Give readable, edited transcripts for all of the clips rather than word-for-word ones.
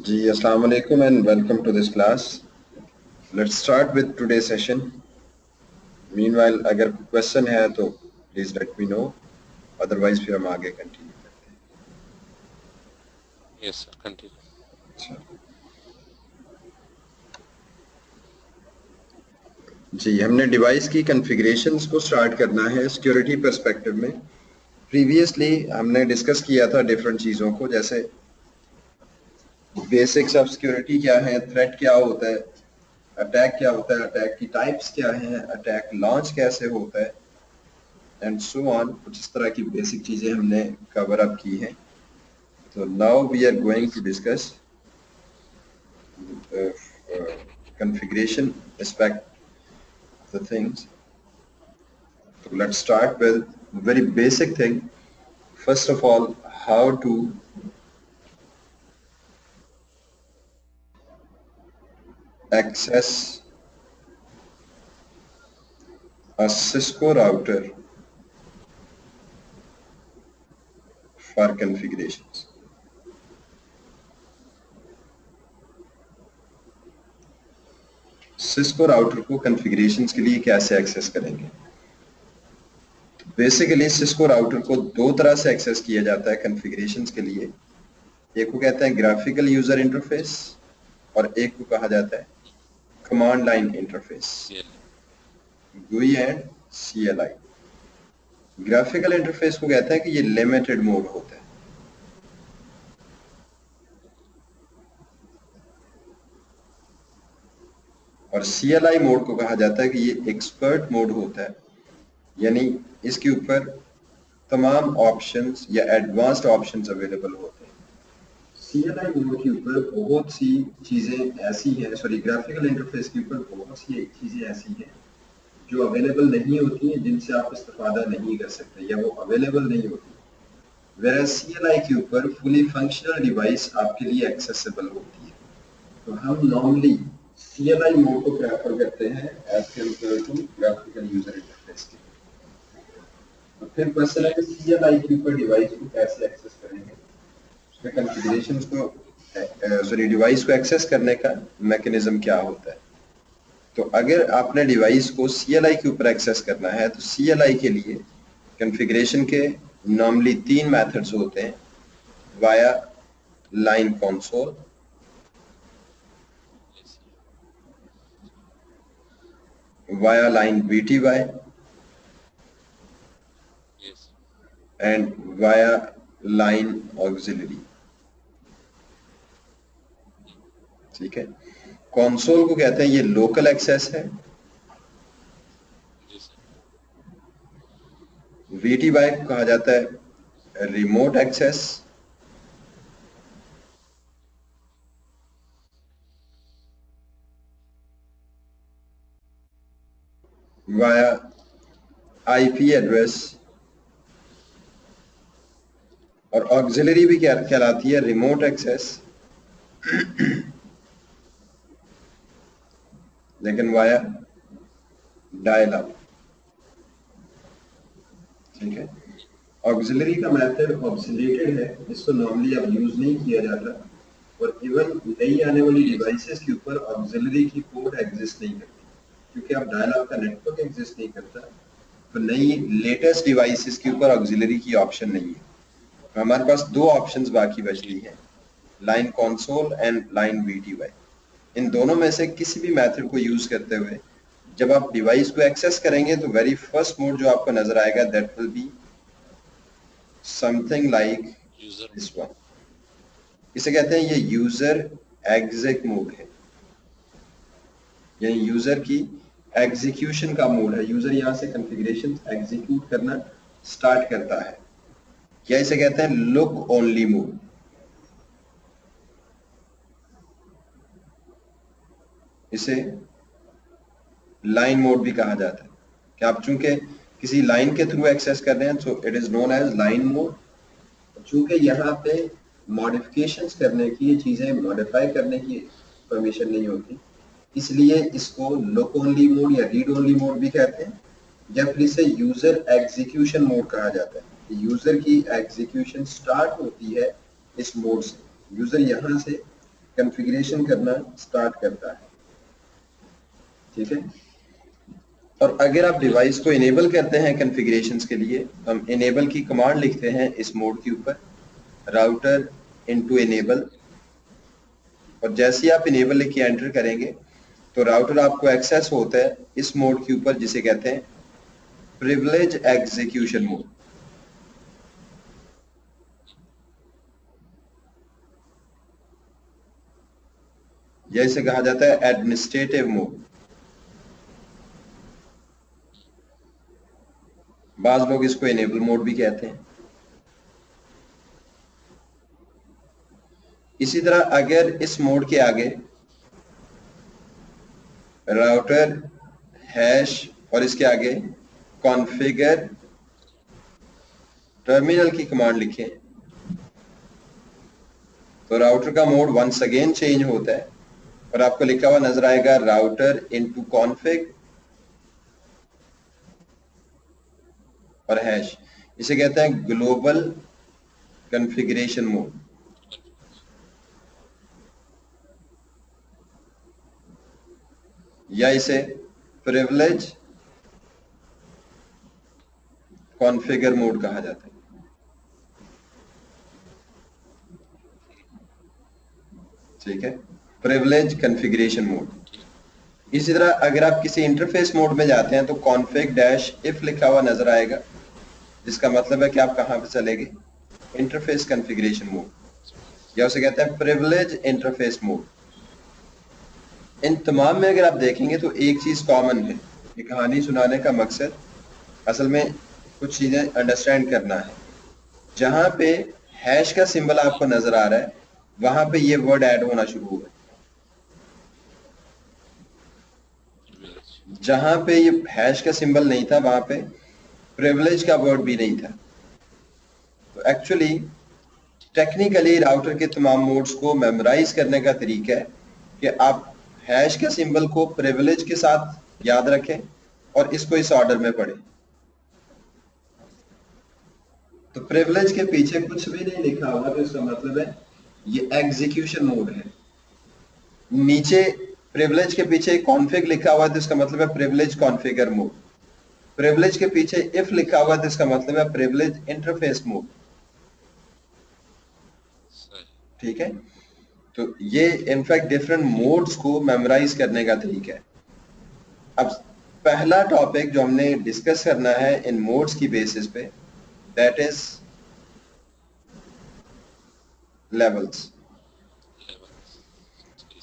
जी अस्सलाम वालेकुम and welcome to this class. Let's start with today's session. Meanwhile अगर कोई क्वेश्चन है तो please let me know, otherwise फिर हम आगे कंटिन्यू करते Yes, sir. Continue. हैं. जी हमने डिवाइस की कॉन्फ़िगरेशंस को स्टार्ट करना है सिक्योरिटी पर्सपेक्टिव में. प्रीवियसली हमने डिस्कस किया था डिफरेंट चीज़ों को, जैसे बेसिक्स ऑफ सिक्योरिटी क्या है, थ्रेट क्या होता है, अटैक क्या होता है, अटैक की टाइप्स क्या हैं, अटैक लॉन्च कैसे होता है एंड सो ऑन. कुछ इस तरह की बेसिक चीज़ें हमने कवर अप की हैं. So now we are going to discuss configuration aspect of the things. So let's start with very basic thing. First of all, how to access a Cisco router for configurations. Cisco router को configurations के लिए कैसे access करेंगे? Basically Cisco router को दो तरह से access किया जाता है कॉन्फ़िगरेशंस के लिए. एक को कहते हैं ग्राफिकल यूजर इंटरफेस और एक को कहा जाता है command line interface, GUI and CLI. Graphical interface को कहते हैं कि ये लिमिटेड मोड होता है, और CLI मोड को कहा जाता है कि ये एक्सपर्ट मोड होता है, यानी इसके ऊपर तमाम ऑप्शंस या एडवांस्ड ऑप्शंस अवेलेबल होते हैं. CLI मोड के ऊपर बहुत सी चीज़ें ऐसी हैं, सॉरी ग्राफिकल इंटरफेस के ऊपर बहुत सी चीज़ें ऐसी हैं जो अवेलेबल नहीं होती हैं, जिनसे आप इस्तेफादा नहीं कर सकते या वो अवेलेबल नहीं होती. Whereas CLI के ऊपर फुली फंक्शनल डिवाइस आपके लिए एक्सेसिबल होती है. तो हम नॉर्मली CLI मोड को प्रेफर करते हैं as compare to graphical user interface के. तो फिर क्वेश्चन है कि CLI के ऊपर डिवाइस को कैसे एक्सेस करेंगे, उसके कॉन्फ़िगरेशंस को सॉरी डिवाइस को एक्सेस करने का मैकेनिज्म क्या होता है. तो अगर आपने डिवाइस को CLI के ऊपर एक्सेस करना है तो CLI के लिए कॉन्फ़िगरेशन के नॉर्मली 3 मेथड्स होते हैं. Via line console, via line VTY and via line auxiliary. ठीक है. कंसोल को कहते हैं ये लोकल एक्सेस है, VTY को कहा जाता है remote access, via IP address, और ऑक्सिलरी भी क्या कहलाती है रिमोट एक्सेस लेकिन वाया डायल अप. ठीक है. ऑक्सिलरी का मेथड ऑब्सोलेटेड है, इसको नॉर्मली अब यूज नहीं किया जाता, और इवन नई आने वाली डिवाइसेस के ऊपर ऑक्सिलरी की पोर्ट एग्जिस्ट नहीं करती, क्योंकि अब डायल अप का नेटवर्क एग्जिस्ट नहीं करता. तो नई लेटेस्ट डिवाइसेस के ऊपर ऑक्सिलरी की ऑप्शन नहीं है. हमारे पास दो ऑप्शंस बाकी बचती हैं, line console and line VTY. इन दोनों में से किसी भी मेथड को यूज करते हुए जब आप डिवाइस को एक्सेस करेंगे तो वेरी फर्स्ट मोड जो आपको नजर आएगा that will be something like this one. इसे कहते हैं ये यूजर एग्जिट मोड है, यानी यूजर की एग्जीक्यूशन का मोड है. यूजर यहाँ से कॉन्फ़िगरेशन एग्जीक्यूट करना स्टार्ट करता है, या इसे कहते हैं लुक ओनली मोड. इसे लाइन मोड भी कहा जाता है कि आप चूंकि किसी लाइन के थ्रू एक्सेस कर रहे हैं, so it is known as line mode. चूंकि यहाँ पे मॉडिफिकेशंस करने की, ये चीजें मॉडिफाई करने की परमिशन नहीं होती, इसलिए इसको लुक ओनली मोड या रीड ओनली मोड भी कहते हैं, या फिर इसे यूजर एग्जीक्यूशन मोड कहा जाता है. यूजर की एग्जीक्यूशन स्टार्ट होती है इस मोड से. यूजर यहाँ से कॉन्फ़िगरेशन करना स्टार्ट करता है। ठीक है, और अगर आप डिवाइस को इनेबल करते हैं कॉन्फ़िगरेशंस के लिए, हम इनेबल की कमांड लिखते हैं इस मोड के ऊपर, राउटर इनटू इनेबल, और जैसे ही आप इनेबल लिख के एंटर करेंगे तो राउटर आपको एक्सेस होता है इस मोड के ऊपर जिसे कहते हैं प्रिविलेज एग्जीक्यूशन मोड। या इसे कहा जाता है एडमिनिस्ट्रेटिव मोड। बाज लोग इसको इनेबल मोड भी कहते हैं। इसी तरह अगर इस मोड के आगे राउटर हैश और इसके आगे कॉन्फ़िगर टर्मिनल की कमांड लिखें तो राउटर का मोड वंस अगेन चेंज होता है और आपको लिखा हुआ नजर आएगा राउटर इनटू कॉन्फ़िग और हैश। इसे कहते हैं ग्लोबल कॉन्फ़िगरेशन मोड। या इसे प्रिविलेज कॉन्फ़िगर मोड कहा जाता है। ठीक है, प्रिविलेज कॉन्फ़िगरेशन मोड। इसी तरह अगर आप किसी इंटरफेस मोड में जाते हैं तो कॉन्फ़िग डैश इफ लिखा हुआ नजर आएगा, जिसका मतलब है कि आप कहां पे चले गए, इंटरफेस कॉन्फ़िगरेशन मोड, या उसे कहते हैं प्रिविलेज इंटरफेस मोड। इन तमाम में अगर आप देखेंगे तो एक चीज कॉमन है। ये कहानी सुनाने का मकसद असल में कुछ चीजें अंडरस्टैंड करना है। जहां पे हैश का सिंबल आपको नजर आ रहा है वहां पे ये वर्ड ऐड होना शुरू हुआ है। जहां पे ये हैश का सिंबल नहीं था वहां पे प्रिविलेज का वर्ड भी नहीं था। तो एक्चुअली टेक्निकली राउटर के तमाम मोड्स को मेमोराइज करने का तरीका है कि आप हैश के सिंबल को प्रिविलेज के साथ याद रखें और इसको इस ऑर्डर में पढ़ें। तो प्रिविलेज के पीछे कुछ भी नहीं लिखा हुआ तो इसका मतलब है ये एग्जीक्यूशन मोड है। नीचे प्रिविलेज के पीछे कॉन्फ़िग लिखा हुआ है तो इसका मतलब है प्रिविलेज कॉन्फ़िगर मोड। प्रिविलेज के पीछे इफ लिखा हुआ है तो इसका मतलब है प्रिविलेज इंटरफेस मोड। ठीक है, तो ये इनफैक्ट डिफरेंट मोड्स को मेमोराइज करने का तरीका है। अब पहला टॉपिक जो हमने डिस्कस करना है इन मोड्स की बेसिस पे, that is levels.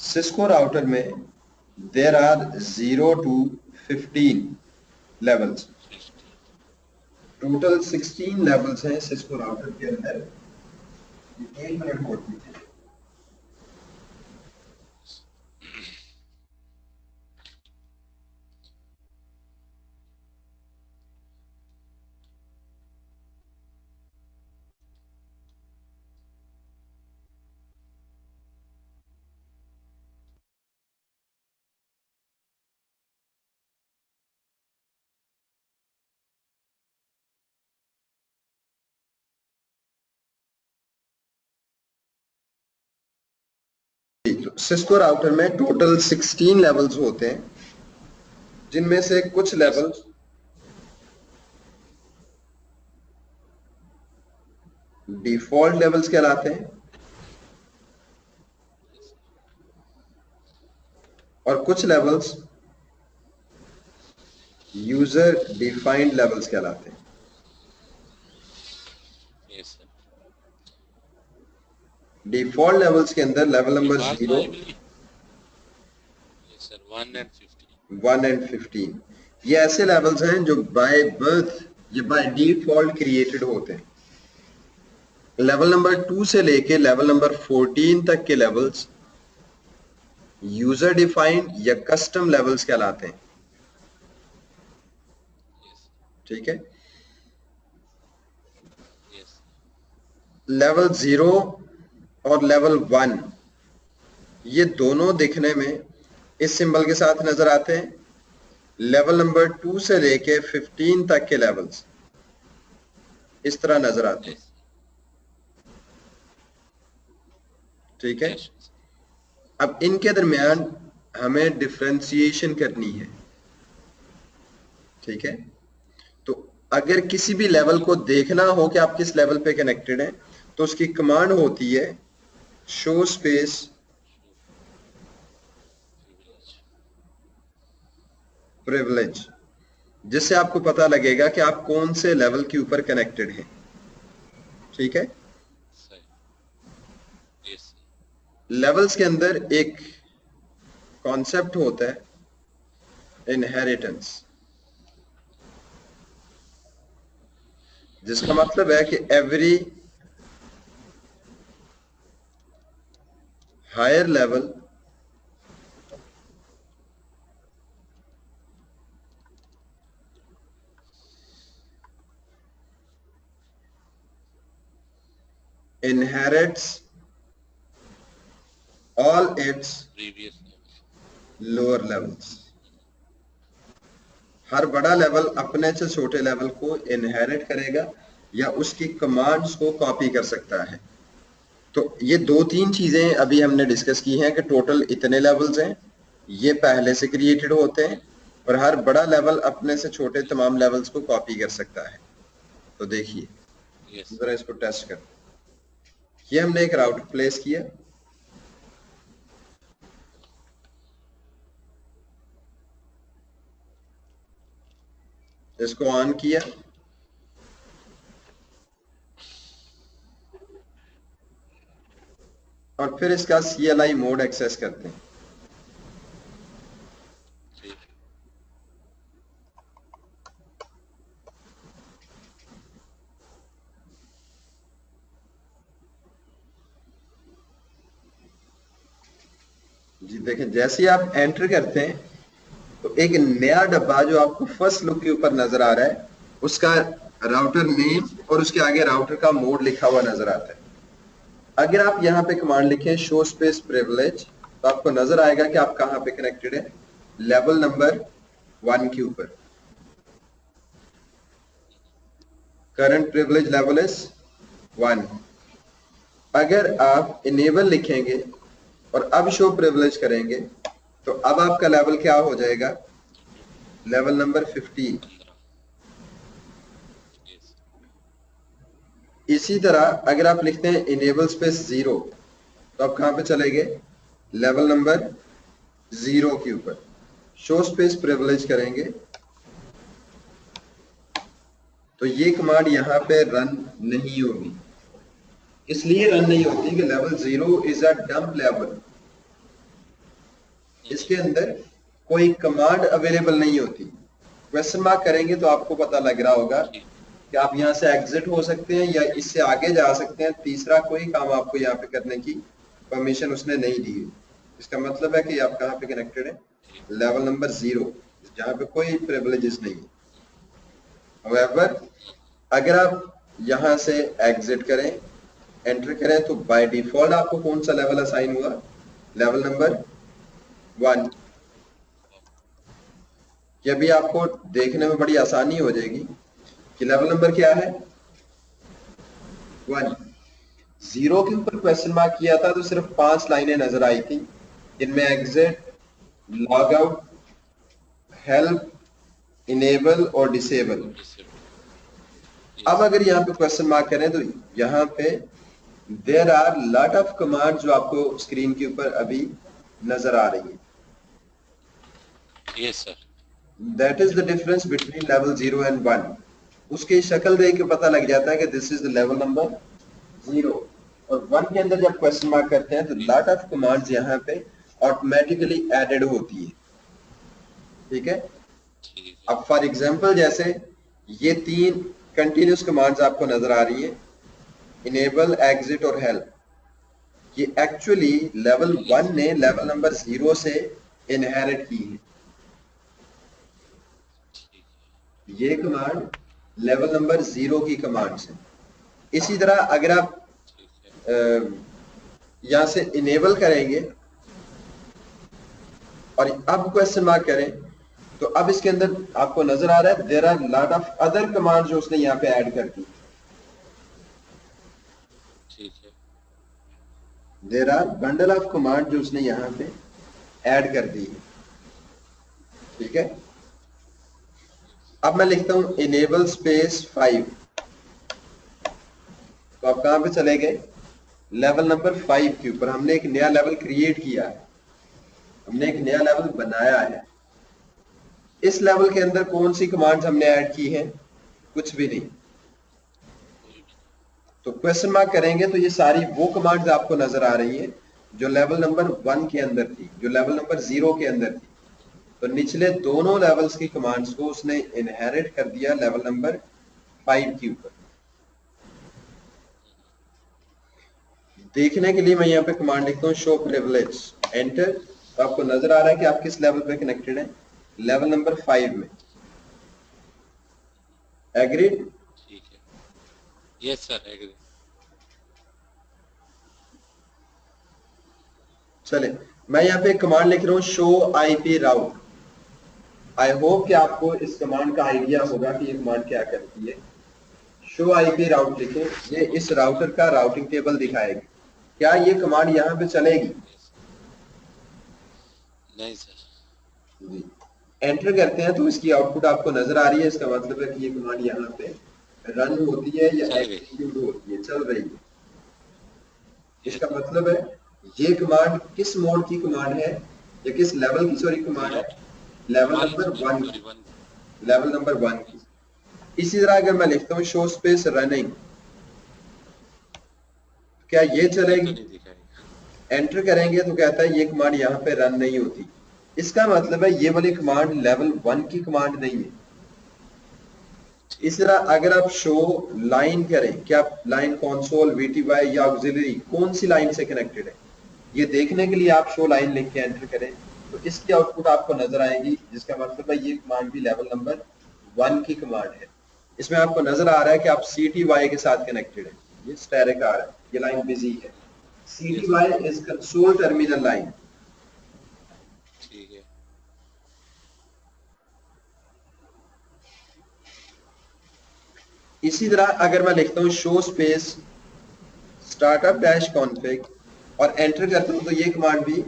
Cisco router में there are 0 to 15 levels. Total 16 levels हैं सिस्को राउटर के अंदर। 1 मिनट होल्ड कीजिए। सिस्को राउटर में टोटल 16 लेवल्स होते हैं, जिनमें से कुछ लेवल्स डिफॉल्ट लेवल्स कहलाते हैं और कुछ लेवल्स यूजर डिफाइंड लेवल्स कहलाते हैं। डिफॉल्ट लेवल्स के अंदर लेवल नंबर 0, 1 एंड 15 ये ऐसे लेवल्स हैं जो बाय बर्थ ये बाय डिफॉल्ट क्रिएटेड होते हैं। लेवल नंबर 2 से लेके लेवल नंबर 14 तक के लेवल्स यूजर डिफाइंड या कस्टम लेवल्स कहलाते हैं। ठीक है, लेवल 0 और लेवल 1 ये दोनों दिखने में इस सिंबल के साथ नजर आते हैं। लेवल नंबर 2 से लेके 15 तक के लेवल्स इस तरह नजर आते हैं। ठीक है, अब इनके दरमियान हमें डिफरेंशिएशन करनी है, ठीक है। तो अगर किसी भी लेवल को देखना हो कि आप किस लेवल पे कनेक्टेड हैं, तो उसकी कमांड होती है शो स्पेस प्रिविलेज, जिससे आपको पता लगेगा कि आप कौन से लेवल के ऊपर कनेक्टेड हैं, ठीक है। लेवल्स के अंदर एक कॉन्सेप्ट होता है इनहेरिटेंस, जिसका मतलब है कि every higher level inherits all its lower levels। हर बड़ा लेवल अपने से छोटे लेवल को इनहेरिट करेगा या उसकी कमांड्स को कॉपी कर सकता है। तो ये दो तीन चीजें अभी हमने डिस्कस की हैं कि टोटल इतने लेवल्स हैं, ये पहले से क्रिएटेड होते हैं, और हर बड़ा लेवल अपने से छोटे तमाम लेवल्स को कॉपी कर सकता है। तो देखिए जरा इसको टेस्ट कर, ये हमने एक राउटर प्लेस किया, इसको ऑन किया, और फिर इसका CLI मोड एक्सेस करते हैं। जी देखें, जैसे ही आप एंटर करते हैं तो एक नया डब्बा जो आपको फर्स्ट लुक के ऊपर नजर आ रहा है, उसका राउटर नेम और उसके आगे राउटर का मोड लिखा हुआ नजर आता है। अगर आप यहाँ पे कमांड लिखें शो स्पेस प्रिविलेज, तो आपको नजर आएगा कि आप कहाँ पे कनेक्टेड है, लेवल नंबर 1 के ऊपर। Current privilege level is 1। अगर आप इनेबल लिखेंगे और अब शो प्रिविलेज करेंगे, तो अब आपका लेवल क्या हो जाएगा, लेवल नंबर 15। इसी तरह अगर आप लिखते हैं इनेबल स्पेस 0, तो आप कहां पे चले गए, लेवल नंबर 0 के ऊपर। शो स्पेस प्रिविलेज करेंगे तो ये कमांड यहां पे रन नहीं होगी। इसलिए रन नहीं होती कि level 0 is a dump level, इसके अंदर कोई कमांड अवेलेबल नहीं होती। क्वेश्चन मार्क करेंगे तो आपको पता लग रहा होगा कि आप यहाँ से एग्जिट हो सकते हैं या इससे आगे जा सकते हैं। तीसरा कोई काम आपको यहाँ पे करने की परमिशन उसने नहीं दी है। इसका मतलब है कि आप कहाँ पे कनेक्टेड है, लेवल नंबर 0, जहाँ पे कोई प्रिविलेजेस नहीं है। However, अगर आप यहाँ से एग्जिट करें, एंटर करें, तो बाय डिफॉल्ट आपको कौन सा लेवल असाइन हुआ, लेवल नंबर 1। ये भी आपको देखने में बड़ी आसानी हो जाएगी कि लेवल नंबर क्या है, 1। 0 के ऊपर क्वेश्चन मार्क किया था तो सिर्फ 5 लाइनें नजर आई थी, इनमें exit, log out, help, enable और डिसेबल। अब अगर यहाँ पे क्वेश्चन मार्क करें तो यहाँ पे there are lot of command जो आपको स्क्रीन के ऊपर अभी नजर आ रही है। Yes sir. That is the difference between level 0 and 1। उसकी शक्ल देख के पता लग जाता है कि this is the level number 0, और 1 के अंदर जब क्वेश्चन मार्क करते हैं तो लॉट ऑफ कमांड्स यहाँ पे ऑटोमेटिकली एडेड होती है, ठीक है। अब फॉर एग्जांपल जैसे ये 3 कंटिन्यूस कमांड्स आपको नजर आ रही है, इनेबल, एग्जिट और हेल्प, ये एक्चुअली लेवल 1 ने लेवल नंबर 0 से इनहेरिट की है। ये कमांड लेवल नंबर 0 की कमांड है। इसी तरह अगर आप यहां से इनेबल करेंगे और अब क्वेश्चन मार्क करें, तो अब इसके अंदर आपको नजर आ रहा है there are lot of other command जो उसने यहाँ पे ऐड कर दी। ठीक है। There are bundle of command जो उसने यहाँ पे ऐड कर दी है, ठीक है। अब मैं लिखता हूं इनेबल स्पेस 5, तो आप कहां पे चले गए, लेवल नंबर 5 के ऊपर। हमने एक नया लेवल क्रिएट किया है, हमने एक नया लेवल बनाया है। इस लेवल के अंदर कौन सी कमांड्स हमने ऐड की हैं, कुछ भी नहीं। तो क्वेश्चन मार्क करेंगे तो ये सारी वो कमांड्स आपको नजर आ रही हैं जो लेवल नंबर 1 के अंदर थी, जो लेवल नंबर 0 के अंदर थी। तो निचले दोनों लेवल्स की कमांड्स को उसने इनहेरिट कर दिया लेवल नंबर 5 के ऊपर। देखने के लिए मैं यहाँ पे कमांड लिखता हूँ शो प्रिविलेज, एंटर। तो आपको नजर आ रहा है कि आप किस लेवल पे कनेक्टेड है, लेवल नंबर 5 में। एग्रीड? ठीक है, यस सर एग्री। चले, मैं यहाँ पे कमांड लिख रहा हूँ show IP route. I hope कि आपको इस कमांड का आइडिया होगा कि ये कमांड क्या करती है। शो आईपी राउट लिखें, ये इस राउटर का राउटिंग टेबल दिखाएगी। क्या ये कमांड यहाँ पे चलेगी? नहीं सर। जी, एंटर करते हैं तो इसकी आउटपुट आपको नजर आ रही है। इसका मतलब है कि ये कमांड यहाँ पे रन होती है या एग्जीक्यूट होती है, चल रही है। इसका मतलब है ये कमांड किस मोड की कमांड है, या किस लेवल की सॉरी कमांड है, लेवल नंबर 1 की, लेवल नंबर 1 की। इसी तरह अगर मैं लिखता हूँ शो स्पेस रनिंग, क्या ये चलेगी? एंटर करेंगे तो कहता है ये कमांड यहाँ पे रन नहीं होती। इसका मतलब है ये वाली कमांड लेवल 1 की कमांड नहीं है। इस तरह अगर आप शो लाइन करें, क्या लाइन कंसोल वीटीवाई या ऑक्सिलरी कौन सी लाइन से कनेक्टेड है, ये देखने के लिए आप शो लाइन लिख के एंटर करें तो इसकी आउटपुट आपको नजर आएगी, जिसका मतलब है ये कमांड भी लेवल नंबर 1 की कमांड है। इसमें आपको नजर आ रहा है कि आप CTY के साथ कनेक्टेड है, ये स्टैटिक आ रहा है, ये लाइन बिजी है। CTY is console terminal line. ठीक है, इसी तरह अगर मैं लिखता हूँ show space startup dash config और एंटर करता हूँ तो ये कमांड भी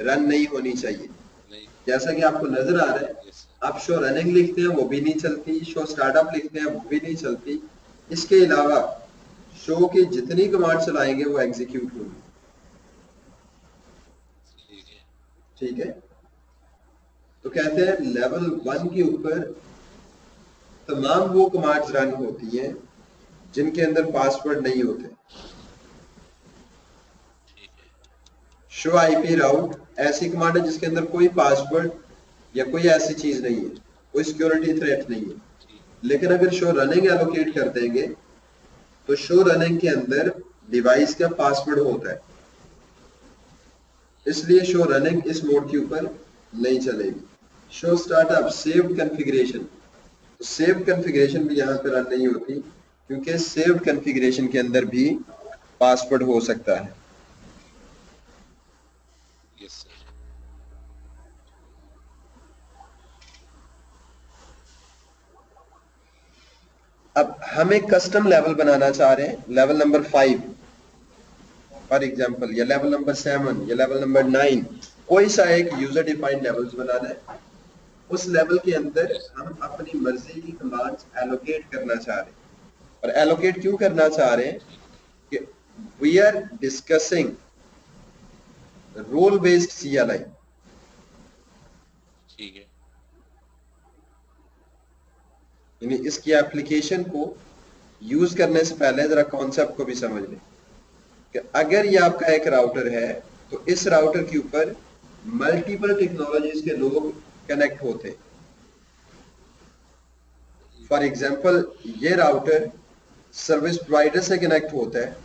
रन नहीं होनी चाहिए। नहीं, जैसा कि आपको नजर आ रहा है, आप शो रनिंग लिखते हैं वो भी नहीं चलती, शो स्टार्टअप लिखते हैं वो भी नहीं चलती। इसके अलावा शो की जितनी कमांड चलाएंगे वो एग्जीक्यूट होंगी। ठीक है, ठीक है, तो कहते हैं लेवल 1 के ऊपर तमाम वो कमांड्स रन होती हैं जिनके अंदर पासवर्ड नहीं होते। ठीक है, शो आईपी राउट ऐसी कमांड है जिसके अंदर कोई पासवर्ड या कोई ऐसी चीज नहीं है, कोई सिक्योरिटी थ्रेट नहीं है। लेकिन अगर शो रनिंग एलोकेट कर देंगे तो शो रनिंग के अंदर डिवाइस का पासवर्ड होता है, इसलिए शो रनिंग इस मोड के ऊपर नहीं चलेगी। शो स्टार्टअप सेव्ड कॉन्फ़िगरेशन, तो सेव्ड कॉन्फ़िगरेशन भी यहाँ पे रन नहीं होती क्योंकि सेव्ड कॉन्फ़िगरेशन के अंदर भी पासवर्ड हो सकता है। Yes sir. अब हम एक कस्टम लेवल बनाना चाह रहे हैं, लेवल नंबर 5 फॉर एग्जांपल, या लेवल नंबर 7 या लेवल नंबर 9, कोई सा एक यूजर डिफाइंड लेवल्स बनाना है। उस लेवल के अंदर हम अपनी मर्जी की कमांड्स एलोकेट करना चाह रहे हैं। और एलोकेट क्यों करना चाह रहे हैं कि we are discussing role based CLI। ठीक है, यानी इसकी एप्लीकेशन को यूज करने से पहले जरा कॉन्सेप्ट को भी समझ लें कि अगर ये आपका एक राउटर है तो इस राउटर के ऊपर मल्टीपल टेक्नोलॉजीज के लोग कनेक्ट होते हैं। फॉर एग्जांपल ये राउटर सर्विस प्रोवाइडर से कनेक्ट होता है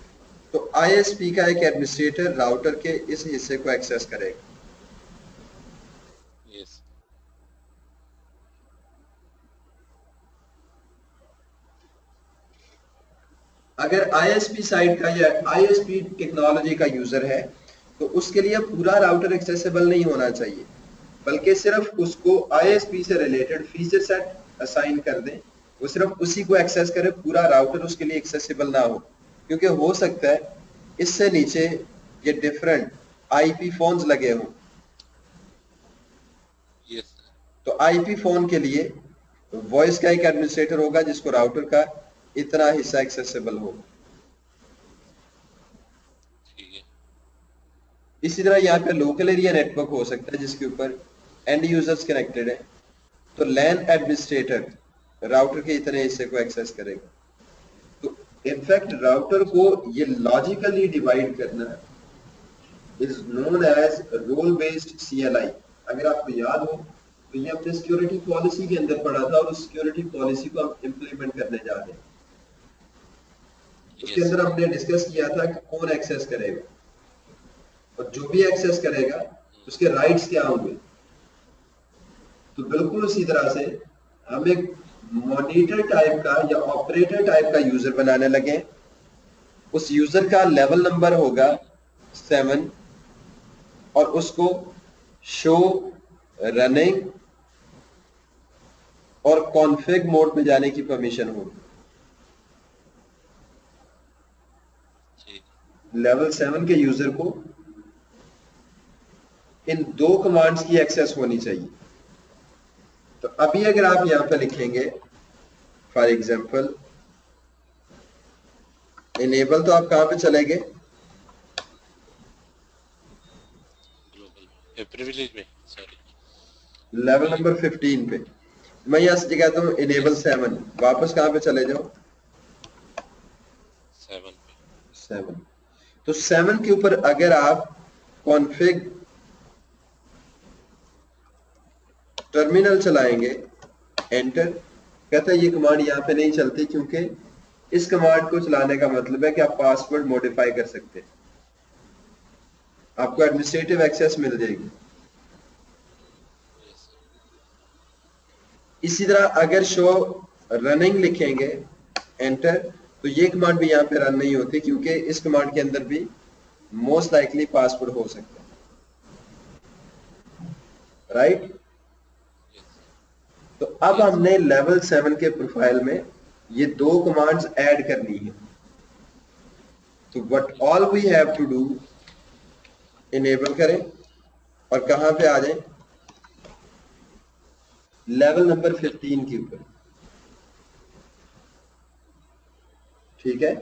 तो ISP का एक एडमिनिस्ट्रेटर राउटर के इस हिस्से को एक्सेस करेगा। यस, अगर ISP साइड का या ISP टेक्नोलॉजी का यूजर है तो उसके लिए पूरा राउटर एक्सेसिबल नहीं होना चाहिए, बल्कि सिर्फ उसको ISP से रिलेटेड फीचर सेट असाइन कर दें, वो सिर्फ उसी को एक्सेस करे, पूरा राउटर उसके लिए एक्सेसिबल ना हो। क्योंकि हो सकता है इससे नीचे ये डिफरेंट आईपी फोन्स लगे हों, यस सर। तो आईपी फोन के लिए वॉइस का एक एडमिनिस्ट्रेटर होगा जिसको राउटर का इतना हिस्सा एक्सेसिबल होगा। ठीक है। इसी तरह यहाँ पे लोकल एरिया नेटवर्क हो सकता है जिसके ऊपर एंड यूजर्स कनेक्टेड है, तो लैन एडमिनिस्ट्रेटर राउटर के इतने हिस्से को एक्सेस करेगा। तो इनफैक्ट राउटर को ये लॉजिकली डिवाइड करना is known as role based CLI। अगर आपको याद हो तो ये हमने सिक्योरिटी पॉलिसी के अंदर पढ़ा था और उस सिक्योरिटी पॉलिसी को हम इंप्लीमेंट करने जा रहे हैं। उसके यस अंदर सर। हमने डिस्कस किया था कि कौन एक्सेस करेगा और जो भी एक्सेस करेगा उसके राइट्स क्या होंगे। तो बिल्कुल उसी तरह से हम एक मॉनिटर टाइप का या ऑपरेटर टाइप का यूजर बनाने लगे। उस यूजर का लेवल नंबर होगा 7 और उसको शो, रनिंग और कॉन्फ़िग मोड में जाने की परमिशन होगी। ठीक। लेवल 7 के यूजर को इन दो कमांड्स की एक्सेस होनी चाहिए। तो अभी अगर आप यहां पे लिखेंगे फॉर एग्जांपल इनेबल, तो आप कहां पे चले गए? ग्लोबल प्रिविलेज में, सॉरी। लेवल नंबर 15 पे। मैं यहां से कहता हूं इनेबल यस 7, वापस कहां पे चले जाओ? 7 पे। 7। तो 7 के ऊपर अगर आप कॉन्फ़िग टर्मिनल चलाएंगे, एंटर, कहता है ये कमांड यहाँ पे नहीं चलती क्योंकि इस कमांड को चलाने का मतलब है कि आप पासवर्ड मॉडिफाई कर सकते हैं, आपको एडमिनिस्ट्रेटिव एक्सेस मिल जाएगी। Yes sir. इसी तरह अगर शो रनिंग लिखेंगे, एंटर, तो ये कमांड भी यहाँ पे रन नहीं होती क्योंकि इस कमांड के अंदर भी मोस्ट लाइकली पासवर्ड हो सकता है, राइट। यस तो अब यस। हमने लेवल 7 के प्रोफाइल में ये दो कमांड्स ऐड करनी है। तो what all we have to do, enable करें और कहां पे आ जाएं? लेवल नंबर 15 के ऊपर, ठीक है।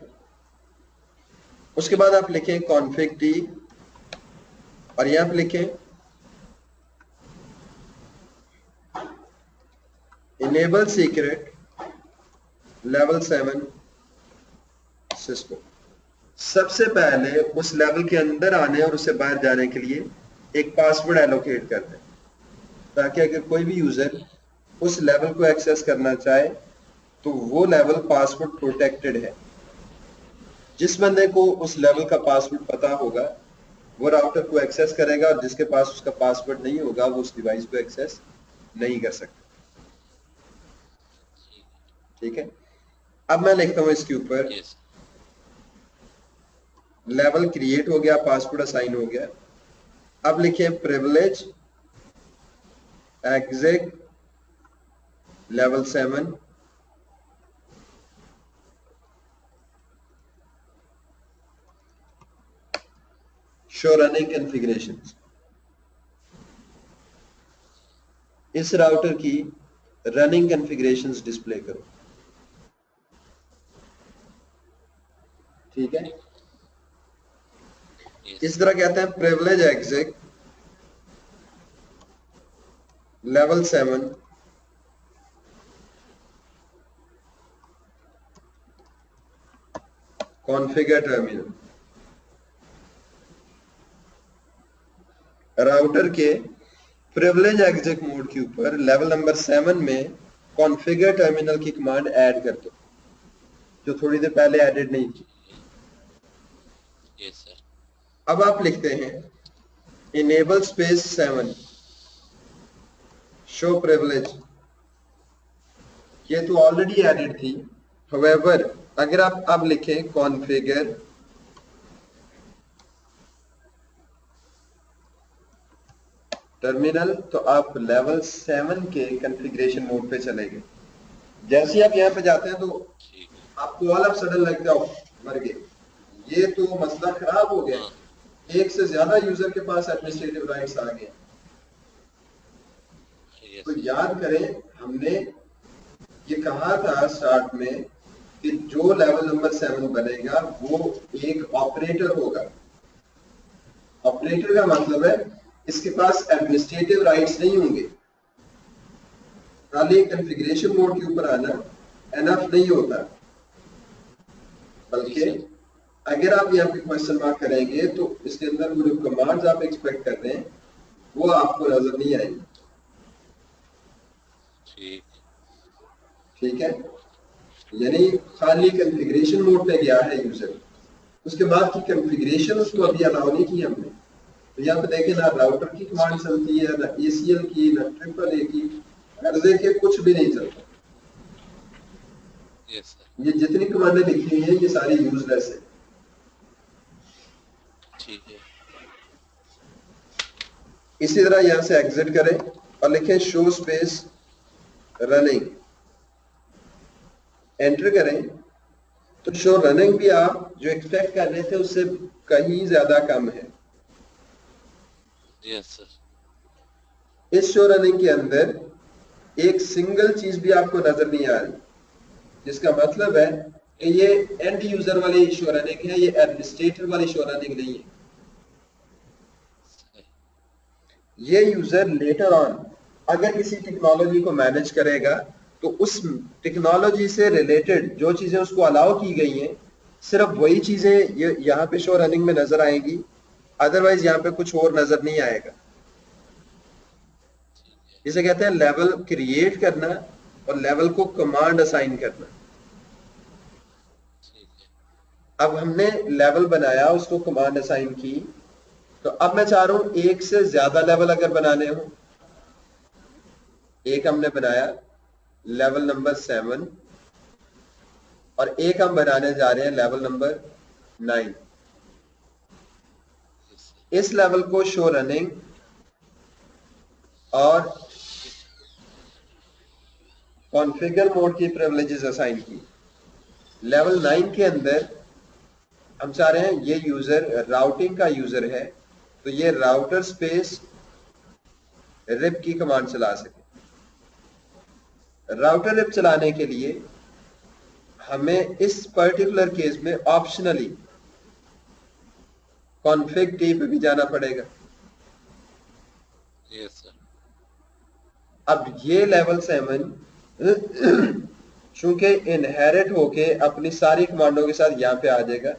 उसके बाद आप लिखें कॉन्फ़िग टी और यहां पे लिखें इनेबल सीक्रेट लेवल 7 सिस्को। सबसे पहले उस लेवल के अंदर आने और उससे बाहर जाने के लिए एक पासवर्ड एलोकेट कर दें, ताकि अगर कोई भी यूजर उस लेवल को एक्सेस करना चाहे तो वो लेवल पासवर्ड प्रोटेक्टेड है। जिस बंदे को उस लेवल का पासवर्ड पता होगा वो राउटर को एक्सेस करेगा और जिसके पास उसका पासवर्ड नहीं होगा वो उस डिवाइस को एक्सेस नहीं कर सकता, ठीक है। अब मैं लिखता हूं इसके ऊपर यस। लेवल क्रिएट हो गया, पासवर्ड असाइन हो गया। अब लिखिए privilege exit level 7 show running configuration. इस राउटर की रनिंग कॉन्फ़िगरेशंस डिस्प्ले करो, ठीक है। यस। इस तरह कहते हैं privilege exit level 7 configure terminal. Router के प्रिविलेज एग्जिट मोड के ऊपर लेवल नंबर 7 में कॉन्फ़िगर टर्मिनल की कमांड ऐड कर दो, जो थोड़ी देर पहले एडेड नहीं थी। Yes sir. अब आप लिखते हैं इनेबल स्पेस 7 शो प्रिविलेज, ये तो ऑलरेडी एडेड थी। हाउएवर अगर आप अब लिखें कॉन्फ़िगर टर्मिनल, तो आप लेवल 7 के कॉन्फ़िगरेशन मोड पे चले गए। जैसे ही आप यहाँ पे जाते हैं तो ठीक है। आपको ऑल ऑफ सडन लगता है मर गए, ये तो मसला खराब हो गया। हाँ। एक से ज्यादा यूजर के पास एडमिनिस्ट्रेटिव राइट्स आ गए। यस तो याद करें हमने ये कहा था स्टार्ट में कि जो लेवल नंबर 7 बनेगा वो एक ऑपरेटर होगा। ऑपरेटर का मतलब है इसके पास एडमिनिस्ट्रेटिव राइट्स नहीं होंगे। खाली कॉन्फ़िगरेशन मोड के ऊपर आना एनफ नहीं होता, बल्कि अगर आप यहाँ पे क्वेश्चन मार्क करेंगे तो इसके अंदर वो जो कमांड्स आप एक्सपेक्ट कर रहे हैं वो आपको नजर नहीं आएंगी। ठीक ठीक है, यानी खाली कॉन्फ़िगरेशन मोड पे गया है यूजर, उसके बाद की कॉन्फ़िगरेशन उसको अभी अलाउ नहीं की हमने। तो यहाँ पे देखें ना राउटर की कमांड चलती है, ना ACL की, ना ट्रिपल ए की, अर्जे के कुछ भी नहीं चलता। यस सर ये जितनी कमांडें लिखी हुई हैं ये सारी यूजलेस है। ठीक है इसी तरह यहाँ से एग्जिट करें और लिखें शो स्पेस रनिंग, एंटर करें तो शो रनिंग भी आप जो एक्सपेक्ट कर रहे थे उससे कहीं ज्यादा कम है। यस सर इस शो रनिंग के अंदर एक सिंगल चीज भी आपको नजर नहीं आ रही, जिसका मतलब है कि ये एंड यूजर वाली शो रनिंग है, ये एडमिनिस्ट्रेटर वाली शो रनिंग नहीं है। ये यूजर लेटर ऑन अगर किसी टेक्नोलॉजी को मैनेज करेगा तो उस टेक्नोलॉजी से रिलेटेड जो चीजें उसको अलाउ की गई हैं सिर्फ वही चीजें ये यहाँ पे शो रनिंग में नजर आएंगी, अदरवाइज यहाँ पे कुछ और नजर नहीं आएगा। इसे कहते हैं लेवल क्रिएट करना और लेवल को कमांड असाइन करना। ठीक है अब हमने लेवल बनाया, उसको कमांड असाइन की, तो अब मैं चाह रहा हूं एक से ज्यादा लेवल अगर बनाने हो, एक हमने बनाया लेवल नंबर 7 और एक हम बनाने जा रहे हैं लेवल नंबर 9। यस सर इस लेवल को शो रनिंग और कॉन्फ़िगर मोड की प्रिविलेजेस असाइन की। लेवल 9 के अंदर हम चाह रहे हैं ये यूजर राउटिंग का यूजर है तो ये राउटर स्पेस रिप की कमांड चला सके। राउटर रिप चलाने के लिए हमें इस पर्टिकुलर केस में ऑप्शनली कॉन्फ़िग टी पे भी जाना पड़ेगा। यस सर अब ये लेवल 7 चूंकि इनहेरिट होके अपनी सारी कमांडों के साथ यहाँ पे आ जाएगा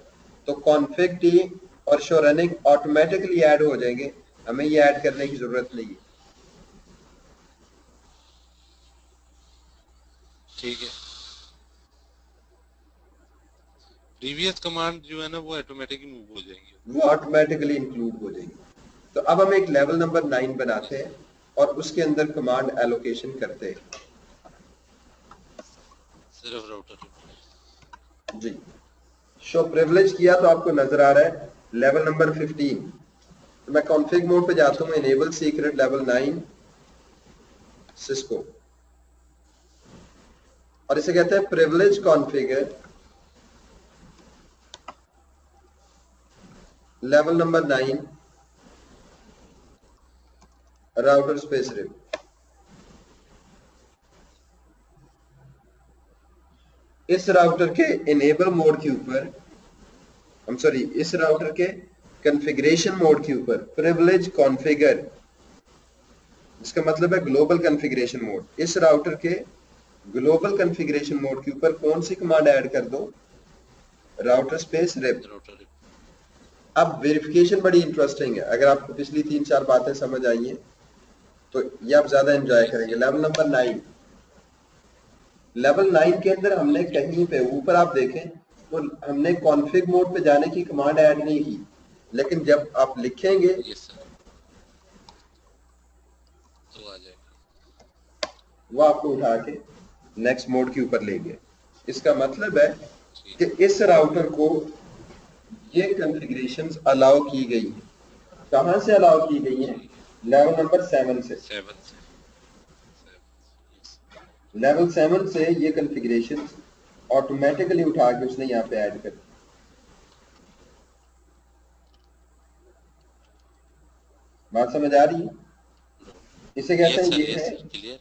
तो कॉन्फ़िग टी और शो रनिंग ऑटोमेटिकली ऐड हो जाएंगे, हमें ये ऐड करने की जरूरत नहीं है। ठीक है प्रीवियस कमांड जो है ना वो ऑटोमेटिकली मूव हो जाएंगी वो ऑटोमेटिकली इंक्लूड हो जाएगी। तो अब हम एक लेवल नंबर 9 बनाते हैं और उसके अंदर कमांड एलोकेशन करते हैं। सिर्फ राउटर जी, शो प्रिविलेज किया तो आपको नजर आ रहा है लेवल नंबर 15। तो मैं कॉन्फ़िग मोड पे जाता हूँ, इनेबल सीक्रेट लेवल 9 सिस्को, और इसे कहते हैं privilege configure level number 9 router space rip. इस राउटर के इनेबल मोड के ऊपर इस राउटर के कॉन्फ़िगरेशन मोड के ऊपर प्रिविलेज कॉन्फ़िगर, इसका मतलब है ग्लोबल कॉन्फ़िगरेशन मोड, इस राउटर के ग्लोबल कॉन्फ़िगरेशन मोड के ऊपर कौन सी कमांड ऐड कर दो, राउटर स्पेस रिप। राउटर अब वेरिफिकेशन बड़ी इंटरेस्टिंग है, अगर आपको पिछली 3-4 बातें समझ आई हैं तो ये आप ज्यादा एंजॉय करेंगे। लेवल नंबर 9, लेवल 9 के अंदर हमने कहीं पे ऊपर आप देखें तो हमने कॉन्फ़िग मोड पे जाने की कमांड ऐड नहीं की, लेकिन जब आप लिखेंगे यस सर तो आ जाएगा वो आपको उठा के नेक्स्ट मोड के ऊपर लेंगे। इसका मतलब है ठीक कि इस राउटर को ये कॉन्फ़िगरेशंस अलाउ की गई है। कहां से अलाउ की गई है? ठीक लेवल नंबर 7 से। 7 लेवल 7 से ये कॉन्फ़िगरेशंस ऑटोमेटिकली उठा के उसने यहाँ पे ऐड कर दी। बात समझ आ रही है? इसे कहते हैं, ये यस है sir clear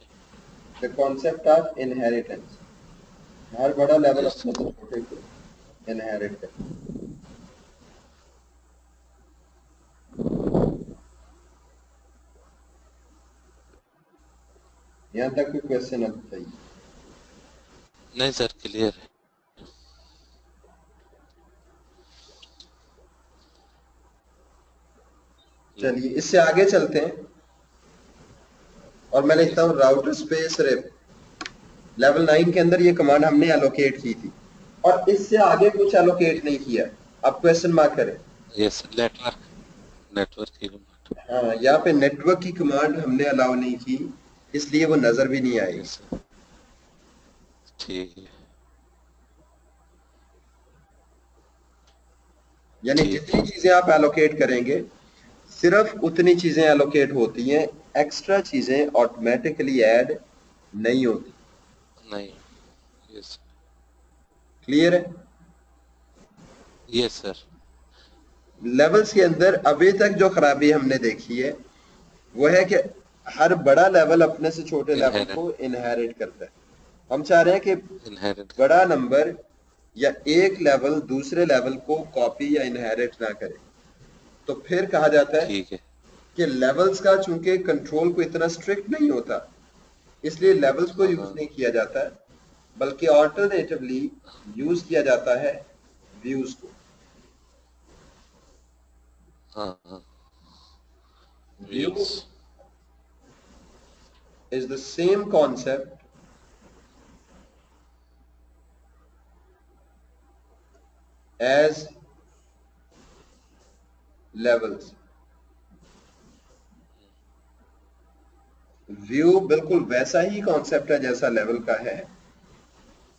the concept of inheritance. हर बड़ा है। लेवल यस अपने से छोटे को इनहेरिट करता है। यहाँ तक कोई क्वेश्चन अब चाहिए? नहीं सर क्लियर है। चलिए इससे आगे चलते हैं और मैं लिखता यस हूँ राउटर स्पेस रेप। लेवल 9 के अंदर ये कमांड हमने एलोकेट की थी और इससे आगे कुछ एलोकेट नहीं किया। अब क्वेश्चन मार्क करें। यस नेटवर्क की कमांड। हाँ, यहाँ पे नेटवर्क की कमांड हमने अलाउ नहीं की, इसलिए वो नजर भी नहीं आएगी। यस सर ठीक है यानी ठीक जितनी है। चीजें आप एलोकेट करेंगे सिर्फ उतनी चीजें एलोकेट होती हैं, एक्स्ट्रा चीजें ऑटोमेटिकली ऐड नहीं होती। नहीं यस क्लियर है? Yes sir. लेवल्स के अंदर अभी तक जो खराबी हमने देखी है वो है कि हर बड़ा लेवल अपने से छोटे लेवल इनहेरेंट को इनहेरिट करता है। हम चाह रहे हैं कि इनहेरेंट बड़ा नंबर या एक लेवल दूसरे लेवल को कॉपी या इनहेरिट ना करे। तो फिर कहा जाता है ठीक है। कि लेवल्स का चूंकि कंट्रोल को इतना स्ट्रिक्ट नहीं होता, इसलिए लेवल्स को यूज हाँ नहीं किया जाता है, बल्कि ऑल्टरनेटिवली यूज किया जाता है व्यूज को। हाँ view views is the same concept as levels। View बिल्कुल वैसा ही कॉन्सेप्ट है जैसा लेवल का है,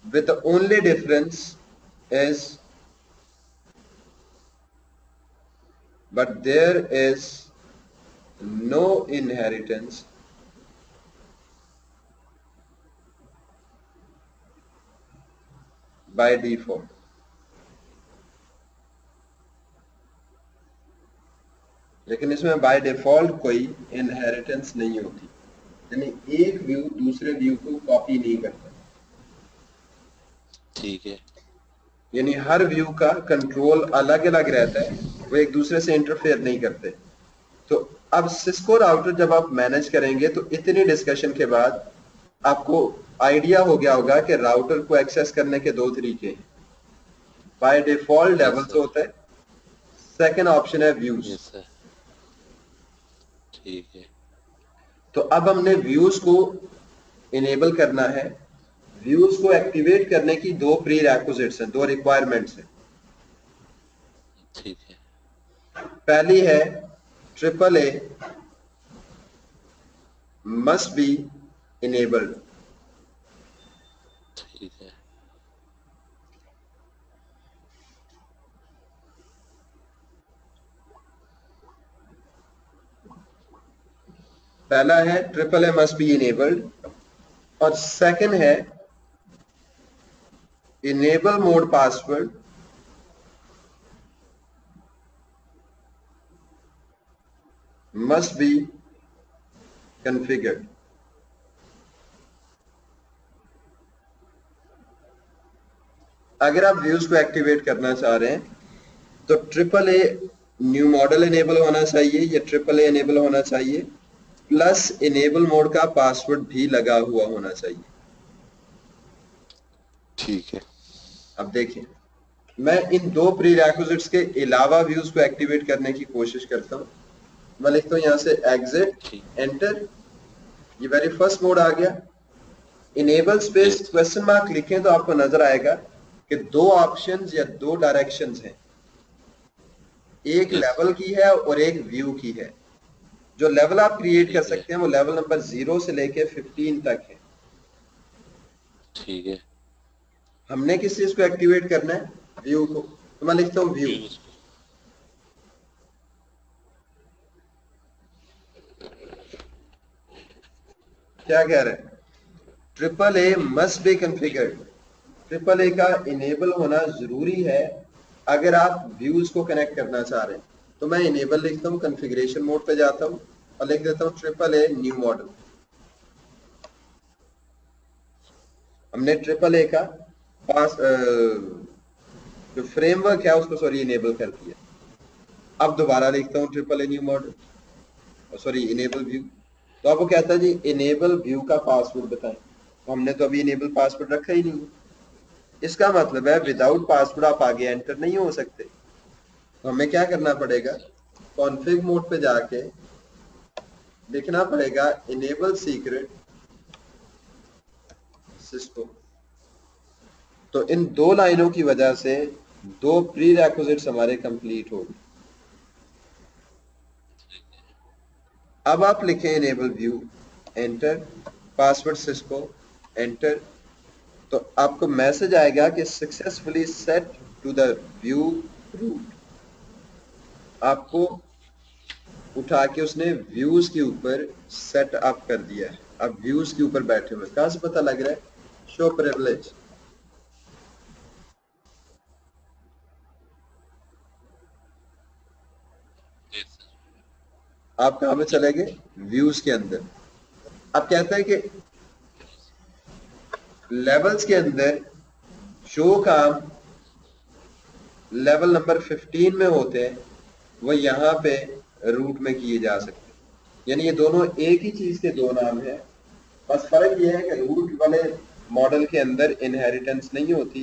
with the only difference is but there is no inheritance by default। लेकिन इसमें बाय डिफॉल्ट कोई इनहेरिटेंस नहीं होती, यानी एक व्यू दूसरे व्यू को कॉपी नहीं करता। ठीक है। यानी हर व्यू का कंट्रोल अलग अलग रहता है, वो एक दूसरे से इंटरफेयर नहीं करते। तो अब सिस्को राउटर जब आप मैनेज करेंगे तो इतनी डिस्कशन के बाद आपको आइडिया हो गया होगा कि राउटर को एक्सेस करने के दो तरीके हैं। बाय डिफॉल्ट यस लेवल से सर होता है, सेकेंड ऑप्शन है व्यूज। यस सर ठीक है। तो अब हमने व्यूज को इनेबल करना है। व्यूज को एक्टिवेट करने की दो प्री रिक्विजिट्स हैं, दो रिक्वायरमेंट्स हैं। ठीक है। पहली है triple A must be enabled. ठीक है। पहला है triple A must be enabled और सेकंड है enable mode password must be configured। अगर आप व्यूज को एक्टिवेट करना चाह रहे हैं तो triple a new model enable होना चाहिए या ट्रिपल ए इनेबल होना चाहिए, प्लस इनेबल मोड का पासवर्ड भी लगा हुआ होना चाहिए। ठीक है। अब देखिए, मैं इन दो प्री रिक्विजिट्स के अलावा व्यूज को एक्टिवेट करने की कोशिश करता हूं। मैं लिखता हूं यहां से एग्जिट ठीक एंटर, ये वेरी फर्स्ट मोड आ गया। Enable space yes question mark लिखें तो आपको नजर आएगा कि दो ऑप्शंस या दो डायरेक्शंस हैं, एक यस लेवल की है और एक व्यू की है। जो लेवल आप क्रिएट कर ठीक है। सकते हैं वो लेवल नंबर 0 से लेके 15 तक है। ठीक है। हमने किस चीज को एक्टिवेट करना है? व्यू को। तो मैं लिखता हूं व्यू। व्यूज क्या कह रहे हैं? Triple A must be configured. Triple A का इनेबल होना जरूरी है अगर आप व्यूज को कनेक्ट करना चाह रहे हैं। तो मैं इनेबल लिखता हूँ, कॉन्फ़िगरेशन मोड पे जाता हूँ और लिख देता हूँ AAA न्यू मॉडल। हमने AAA का पास जो फ्रेमवर्क है उसको इनेबल कर दिया। अब दोबारा लिखता हूँ AAA new model, enable view. तो आपको कहता है जी इनेबल व्यू का पासवर्ड बताएं। तो हमने तो अभी इनेबल पासवर्ड रखा ही नहीं। इसका मतलब है विदाउट पासवर्ड आप आगे एंटर नहीं हो सकते। तो हमें क्या करना पड़ेगा, कॉन्फ़िग मोड पे जाके लिखना पड़ेगा इनेबल सीक्रेट सिस्को। तो इन दो लाइनों की वजह से दो प्री रेक्विजिट्स हमारे कंप्लीट हो गए। अब आप लिखें enable view, enter, password Cisco, enter. तो आपको मैसेज आएगा कि successfully set to the view root. आपको उठा के उसने व्यूज के ऊपर सेट अप कर दिया है। अब व्यूज के ऊपर बैठे हुए, कहां से पता लग रहा है, शो प्रिविलेज। yes sir. आप कहां पे चले गए, व्यूज के अंदर। अब कहते हैं कि लेवल्स के अंदर जो काम लेवल नंबर 15 में होते हैं वो यहाँ पे रूट में किए जा सकते हैं। यानी ये दोनों एक ही चीज के दो नाम हैं, बस फर्क ये है कि रूट वाले मॉडल के अंदर इनहेरिटेंस नहीं होती,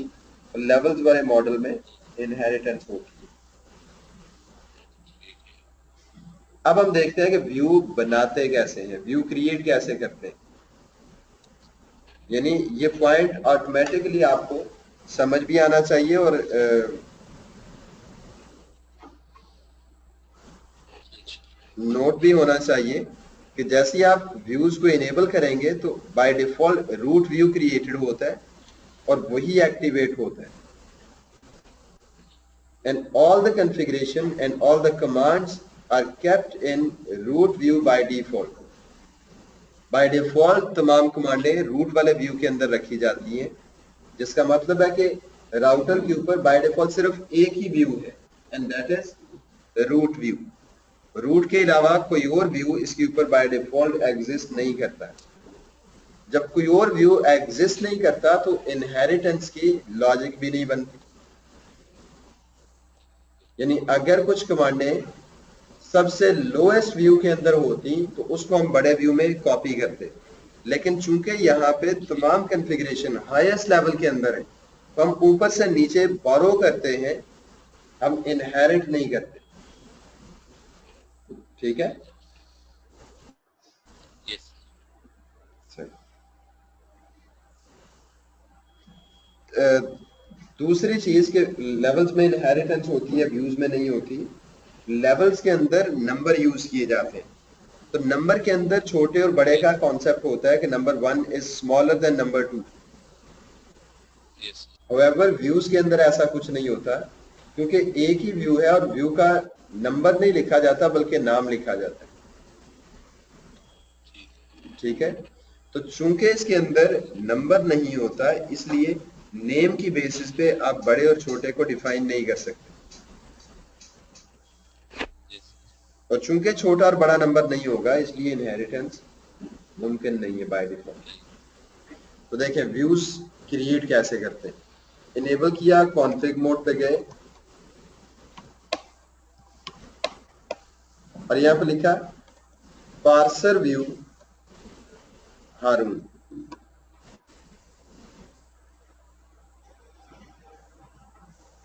लेवल्स वाले मॉडल में इनहेरिटेंस होती है। अब हम देखते हैं कि व्यू बनाते कैसे हैं, व्यू क्रिएट कैसे करते हैं। यानी ये पॉइंट ऑटोमेटिकली आपको समझ भी आना चाहिए और नोट भी होना चाहिए कि जैसे ही आप व्यूज को इनेबल करेंगे तो by default root view created होता है और वही एक्टिवेट होता है। And all the configuration and all the commands are kept in root view by default. By default तमाम कमांडें रूट वाले व्यू के अंदर रखी जाती हैं, जिसका मतलब है कि राउटर के ऊपर बाय डिफॉल्ट सिर्फ एक ही व्यू है and that is root view. Root के अलावा कोई और व्यू इसके ऊपर बाय डिफॉल्ट एग्जिस्ट नहीं करता। जब कोई और व्यू एग्जिस्ट नहीं करता तो इनहेरिटेंस की लॉजिक भी नहीं बनती। यानी अगर कुछ कमांडें सबसे लोएस्ट व्यू के अंदर होती तो उसको हम बड़े व्यू में कॉपी करते, लेकिन चूंकि यहाँ पे तमाम कॉन्फ़िगरेशन हाईएस्ट लेवल के अंदर है तो हम ऊपर से नीचे बोरो करते हैं, हम इनहेरिट नहीं करते। ठीक है, yes सही। दूसरी चीज के लेवल्स में इनहेरिटेंस होती है, व्यूज में नहीं होती। लेवल्स के अंदर नंबर यूज किए जाते हैं, तो नंबर के अंदर छोटे और बड़े का कॉन्सेप्ट होता है कि number 1 is smaller than number 2। yes However, views के अंदर ऐसा कुछ नहीं होता, क्योंकि एक ही व्यू है और व्यू का नंबर नहीं लिखा जाता बल्कि नाम लिखा जाता है। ठीक है, तो चूंकि इसके अंदर नंबर नहीं होता इसलिए नेम की बेसिस पे आप बड़े और छोटे को डिफाइन नहीं कर सकते। yes और चूंकि छोटा और बड़ा नंबर नहीं होगा इसलिए इनहेरिटेंस मुमकिन नहीं है बाय डिफॉल्ट। तो देखें व्यूज क्रिएट कैसे करते हैं। इनेबल किया, कॉन्फ़िग मोड पे गए और यहाँ पे लिखा पार्सर व्यू हारून।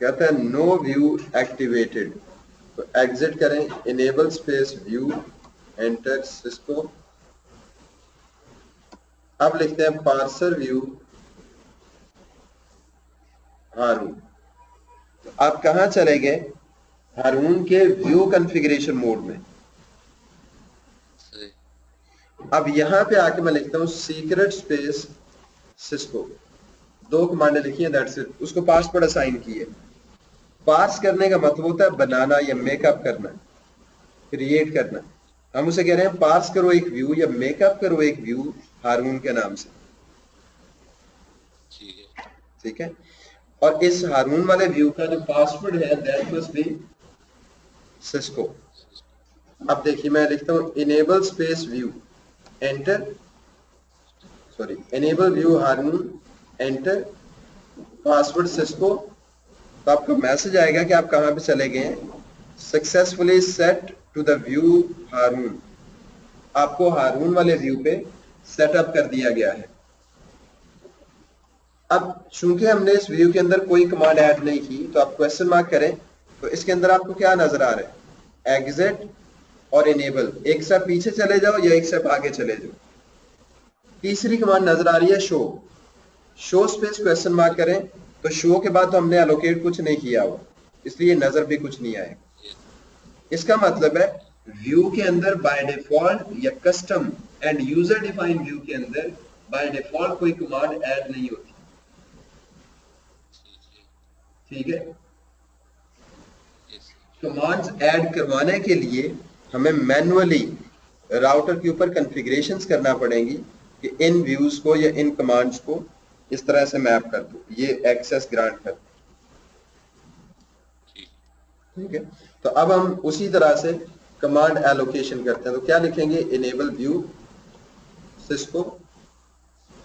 कहता है नो व्यू एक्टिवेटेड, तो एग्जिट करें, enable space view, enter Cisco. अब लिखते हैं पार्सर व्यू हारून। तो आप कहां चले गए, हारून के व्यू कॉन्फ़िगरेशन मोड में। सही अब यहां पे आके मैं लिखता हूं सीक्रेट स्पेस सिस्को। दो कमांडें लिखी है, दैट्स इट। उसको पासवर्ड असाइन किए। पार्स करने का मतलब होता है बनाना या मेकअप करना, क्रिएट करना। हम उसे कह रहे हैं पार्स करो एक व्यू या मेकअप करो एक व्यू हारून के नाम से। ठीक है ठीक है, और इस हारून वाले व्यू का जो पासवर्ड है दैट मस्ट बी सिस्को। अब देखिए मैं लिखता हूँ enable space view enter, sorry enable view hormone enter password Cisco. तो आपको मैसेज आएगा कि आप कहाँ पे चले गए हैं। Successfully set to the view हार्मोन, आपको हार्मोन वाले व्यू पे सेटअप कर दिया गया है। अब चूंकि हमने इस व्यू के अंदर कोई कमांड ऐड नहीं की, तो आप क्वेश्चन मार्क करें तो इसके अंदर आपको क्या नजर आ रहा है, एग्जिट और इनेबल। एक स्टेप पीछे चले जाओ या एक स्टेप आगे चले जाओ। तीसरी कमांड नजर आ रही है show, show space question mark करें तो शो के बाद तो हमने एलोकेट कुछ नहीं किया हुआ, इसलिए नजर भी कुछ नहीं आएगा। इसका मतलब है व्यू के अंदर बाय डिफॉल्ट या custom and user defined view के अंदर बाय डिफॉल्ट कोई कमांड ऐड नहीं होती। ठीक है, कमांड्स ऐड करवाने के लिए हमें मैन्युअली राउटर के ऊपर कॉन्फ़िगरेशंस करना पड़ेंगी कि इन व्यूज को या इन कमांड्स को इस तरह से मैप कर दो, ये एक्सेस ग्रांट कर दो। ठीक है, तो अब हम उसी तरह से कमांड एलोकेशन करते हैं। तो क्या लिखेंगे, इनेबल व्यू सिस्को,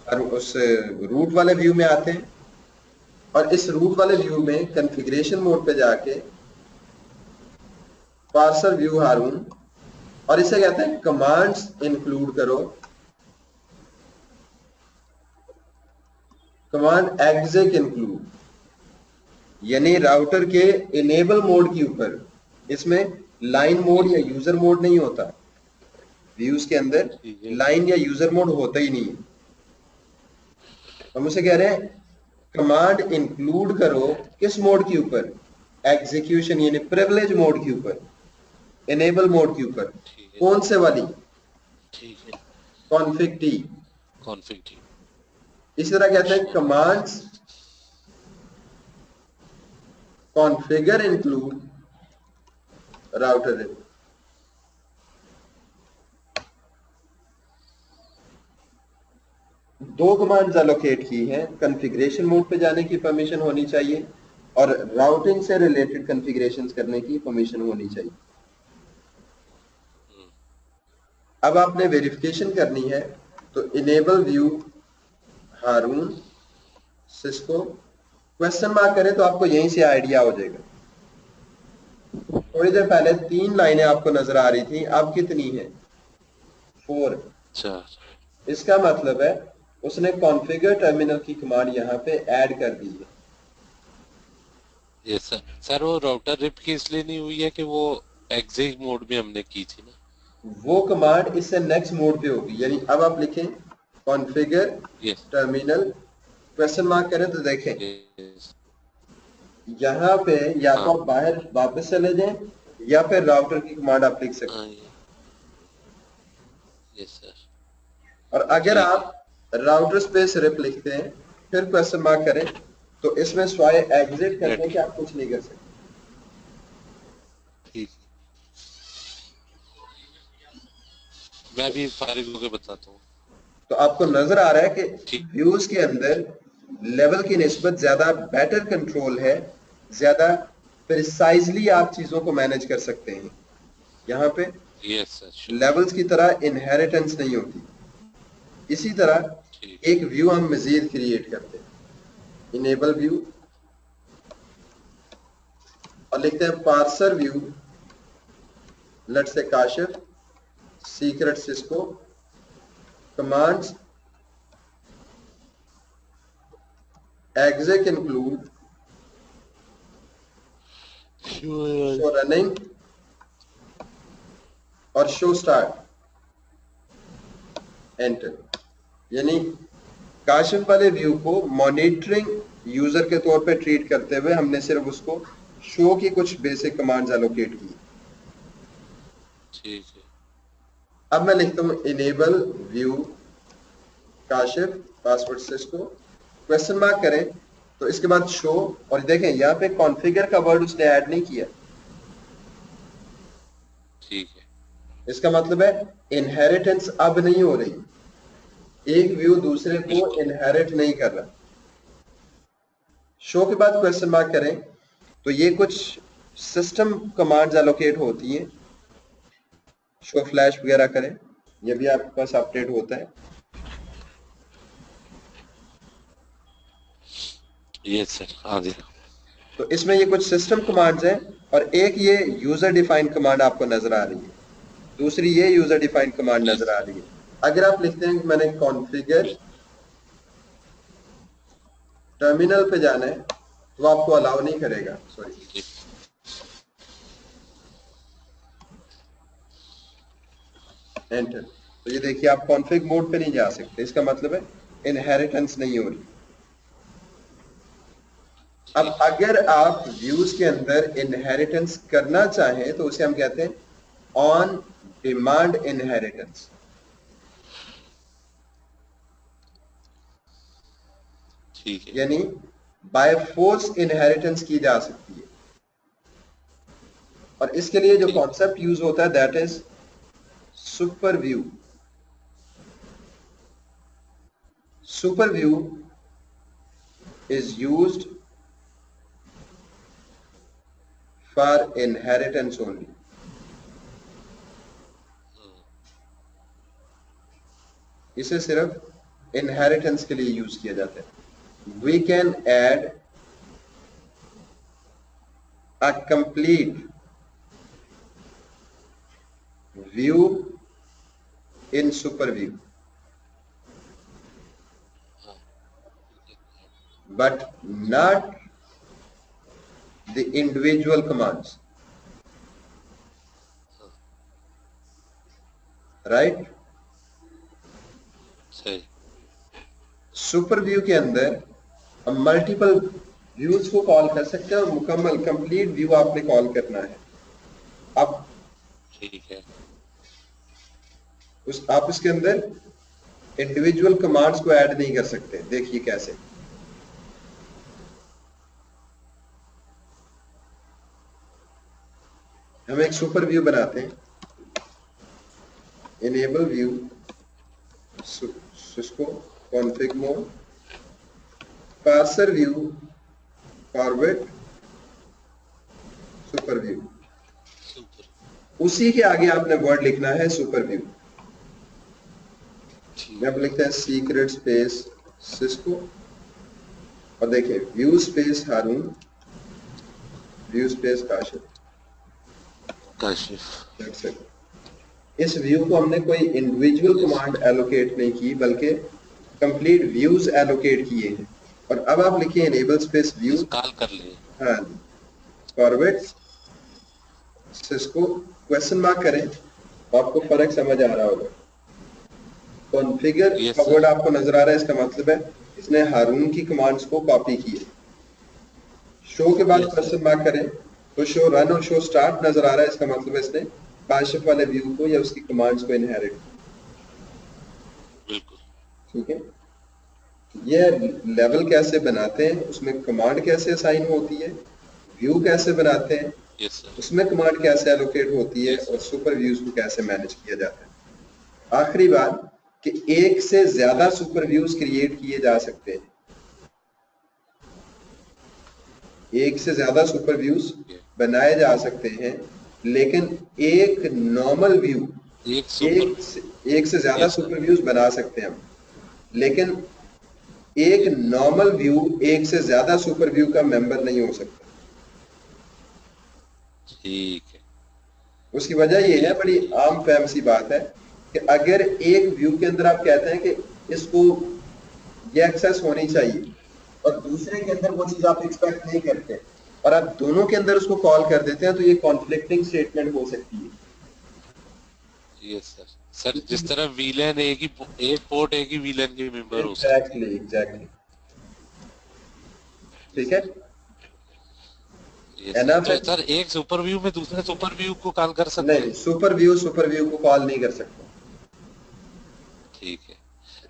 और उस रूट वाले व्यू में आते हैं और इस रूट वाले व्यू में कॉन्फ़िगरेशन मोड पे जाके पार्सर व्यू हार्मोन, और इसे कहते हैं कमांड्स इंक्लूड करो, कमांड एग्जिक इंक्लूड, यानी राउटर के इनेबल मोड के ऊपर इसमें लाइन मोड या यूजर मोड नहीं होता, व्यूज के अंदर लाइन या यूजर मोड होता ही नहीं है। हम उसे कह रहे हैं कमांड इंक्लूड करो किस मोड के ऊपर, एग्जीक्यूशन यानी प्रिविलेज मोड के ऊपर, इनेबल मोड के ऊपर। कौन से वाली, ठीक है, कॉन्फिग टी, कॉन्फिग टी। इसी तरह कहते हैं कमांड्स कॉन्फ़िगर इंक्लूड राउटर। दो कमांड्स एलोकेट की हैं, कॉन्फ़िगरेशन मोड पे जाने की परमिशन होनी चाहिए और राउटिंग से रिलेटेड कॉन्फ़िगरेशंस करने की परमिशन होनी चाहिए। अब आपने वेरिफिकेशन करनी है, तो इनेबल व्यू हारून सिस्को क्वेश्चन मार्क करें तो आपको यहीं से आइडिया हो जाएगा। थोड़ी देर पहले 3 लाइनें आपको नजर आ रही थी, अब कितनी है, 4। 4। इसका मतलब है उसने कॉन्फ़िगर टर्मिनल की कमांड यहाँ पे ऐड कर दी है। Yes sir. सर वो राउटर रिप की इसलिए नहीं हुई है कि वो एग्जिट मोड में हमने की थी ना, वो कमांड इससे नेक्स्ट मोड पे होगी। यानी अब आप लिखें कॉन्फ़िगर टर्मिनल क्वेश्चन मार्क करें तो देखें यहाँ पे या तो आप बाहर वापस चले जाएं या फिर राउटर की कमांड आप लिख सकते हैं। Yes sir. और अगर आप राउटर स्पेस रिप लिखते हैं फिर क्वेश्चन मार्क करें तो इसमें स्वाय एग्जिट करने के आप कुछ नहीं कर सकते। ठीक, मैं भी फारिग होकर बताता हूँ। तो आपको नजर आ रहा है कि व्यूज के अंदर लेवल की निस्बत ज्यादा बेटर कंट्रोल है, ज्यादा प्रिसाइजली आप चीजों को मैनेज कर सकते हैं। यहाँ पे लेवल्स की तरह इनहेरिटेंस नहीं होती। इसी तरह एक व्यू हम मजीद क्रिएट करते हैं, इनेबल व्यू, और लिखते हैं parser view let's say Kashif secret Cisco commands exec include show running और शो स्टार्ट एंटर। यानी काशिफ वाले व्यू को मॉनिटरिंग यूजर के तौर पे ट्रीट करते हुए हमने सिर्फ उसको शो की कुछ बेसिक कमांड्स एलोकेट की। ठीक है, अब मैं लिखता हूँ enable view Kashif password Cisco question mark करें तो इसके बाद शो, और देखें यहाँ पे कॉन्फ़िगर का वर्ड उसने ऐड नहीं किया। ठीक है, इसका मतलब है इनहेरिटेंस अब नहीं हो रही, एक व्यू दूसरे को इनहेरिट नहीं कर रहा। शो के बाद क्वेश्चन मार्क करें तो ये कुछ सिस्टम कमांड्स एलोकेट होती हैं, शो फ्लैश वगैरह करें, ये भी आपके पास अपडेट होता है। यस सर, हाँ जी। तो इसमें ये कुछ सिस्टम कमांड्स हैं और एक ये यूजर डिफाइंड कमांड आपको नजर आ रही है, दूसरी ये यूजर डिफाइंड कमांड नजर आ रही है। अगर आप लिखते हैं कि मैंने कॉन्फ़िगर टर्मिनल पे जाना है तो आपको अलाउ नहीं करेगा, सॉरी। एंटर। तो ये देखिए आप कॉन्फ़िग मोड पे नहीं जा सकते, इसका मतलब है इनहेरिटेंस नहीं हो रही। अब अगर आप व्यूज के अंदर इनहेरिटेंस करना चाहें तो उसे हम कहते हैं ऑन डिमांड इनहेरिटेंस। ठीक है। यानी बाय फोर्स इनहेरिटेंस की जा सकती है, और इसके लिए जो ठीक। कॉन्सेप्ट यूज होता है that is super view. Super view is used for inheritance only. इसे सिर्फ इनहेरिटेंस के लिए यूज किया जाता है। We can add a complete view in super view, but not the individual commands, right? सही। सुपर व्यू के अंदर हम मल्टीपल व्यूज को कॉल कर सकते हैं और मुकम्मल कंप्लीट व्यू आपने कॉल करना है। अब ठीक है। आप इसके अंदर इंडिविजुअल कमांड्स को ऐड नहीं कर सकते। देखिए कैसे। हम एक सुपर व्यू बनाते हैं, इनेबल व्यू, इसको config mode, parser view, forward, super view. Super. उसी के आगे आपने वर्ड लिखना है सुपर व्यू। ठीक। यहाँ पर लिखते हैं सीक्रेट स्पेस सिस्को, और देखिए view space Haroon, view space Kashif. Kashif. That's it. इस व्यू को हमने कोई इंडिविजुअल यस। कमांड एलोकेट नहीं की, बल्कि कंप्लीट व्यूज एलोकेट किए हैं। और अब आप लिखिए enable space view, yes, call कर लिए। हाँ, फॉरवर्ड सिस्को, क्वेश्चन मार्क करें तो आपको फर्क समझ आ रहा होगा। कॉन्फ़िगर यस का सर। वर्ड आपको नजर आ रहा है, इसका मतलब है इसने हारून की कमांड्स को कॉपी किए। शो के बाद यस सर। क्वेश्चन मार्क करें तो शो रन और शो स्टार्ट नजर आ रहा है, इसका मतलब है इसने काशिफ वाले व्यू को या उसकी कमांड्स को इनहेरिट। बिल्कुल। ठीक है। ये लेवल कैसे बनाते हैं, उसमें कमांड कैसे असाइन होती है, व्यू कैसे बनाते हैं, यस सर। उसमें कमांड कैसे एलोकेट होती है, यस और सर। सुपर व्यूज को कैसे मैनेज किया जाता है। आखिरी बात कि एक से ज्यादा यस। सुपर व्यूज क्रिएट किए जा सकते हैं। एक से ज्यादा सुपर व्यूज बनाए जा सकते हैं, लेकिन एक नॉर्मल व्यू, एक सुपर। एक से ज्यादा यस सर। सुपर व्यूज बना सकते हैं हम, लेकिन एक नॉर्मल व्यू एक से ज्यादा सुपर व्यू का मेंबर नहीं हो सकता। ठीक है। उसकी वजह यह है, ठीक बड़ी ठीक आम ठीक। फहम सी बात है, कि अगर एक व्यू के अंदर आप कहते हैं कि इसको ये एक्सेस होनी चाहिए, और दूसरे के अंदर वो चीज आप एक्सपेक्ट नहीं करते, और आप दोनों के अंदर उसको कॉल कर देते हैं, तो ये कॉन्फ्लिक्टिंग स्टेटमेंट हो सकती है। Yes sir. सर जिस तरह विलेन एक पोर्ट एक ही विलेन के मेंबर हो सकते एग्जैक्टली एग्जैक्टली। हैं। ठीक यस है। सर। यस सर, एनफ तो है। सर एक सुपर व्यू में दूसरे सुपर व्यू को कॉल कर सकते नहीं, हैं। सुपर व्यू को कॉल नहीं कर सकता। ठीक है।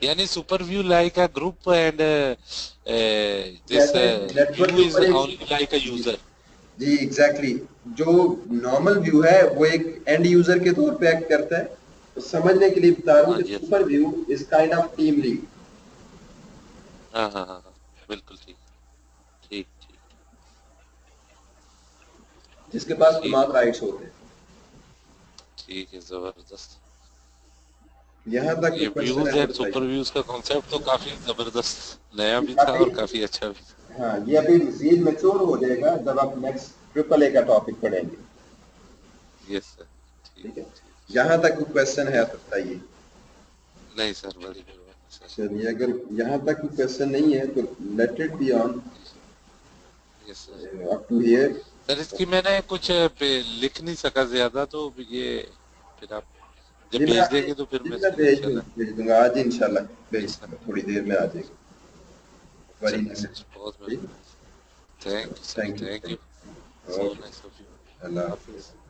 यानी super view like a group and this जैसे नेटवर्क व्यू के इज ऊपर एक, ओनली लाइक अ जी यूजर। जी एग्जैक्टली, जो नॉर्मल व्यू है वो एक एंड यूजर के तौर पे एक्ट करता है। तो समझने के लिए बता रहा हूँ हाँ कि जी। Super view is kind of team lead. हाँ हाँ हाँ हाँ, बिल्कुल ठीक। ठीक ठीक। जिसके पास ठीक तमाम राइट्स होते हैं। ठीक है, जबरदस्त। यहाँ तक ये कोई क्वेश्चन व्यूज है तो एंड सुपर बताइए। व्यूज का कॉन्सेप्ट तो काफी जबरदस्त नया भी था अभी, और काफी अच्छा भी था। हाँ ये अभी मजीद मैच्योर हो जाएगा जब आप नेक्स्ट ट्रिपल ए का टॉपिक पढ़ेंगे। Yes sir. ठीक ठीक है, ठीक। यहाँ तक कोई क्वेश्चन है तो बताइए। नहीं सर, बड़ी मेहरबानी सर। चलिए, अगर यहाँ तक कोई क्वेश्चन नहीं है तो let it be on yes sir. Up to here. Sir इसकी मैंने कुछ लिख नहीं सका ज्यादा, तो ये फिर आप जब जी मैं भेज अभी, देंगे तो फिर मैं जी मैं इसके लिए इंशाल्लाह। भेज दूंगा आज ही इंशाल्लाह, भेज यस सर। दूंगा, थोड़ी देर में आ जाएगा। वरी चलिए नहीं। सर, बहुत ठीक, मेहरबानी। Thank you sir, thank you, thank you. Thank you. So okay, nice of you. अल्लाह हाफिज। हाफिज़।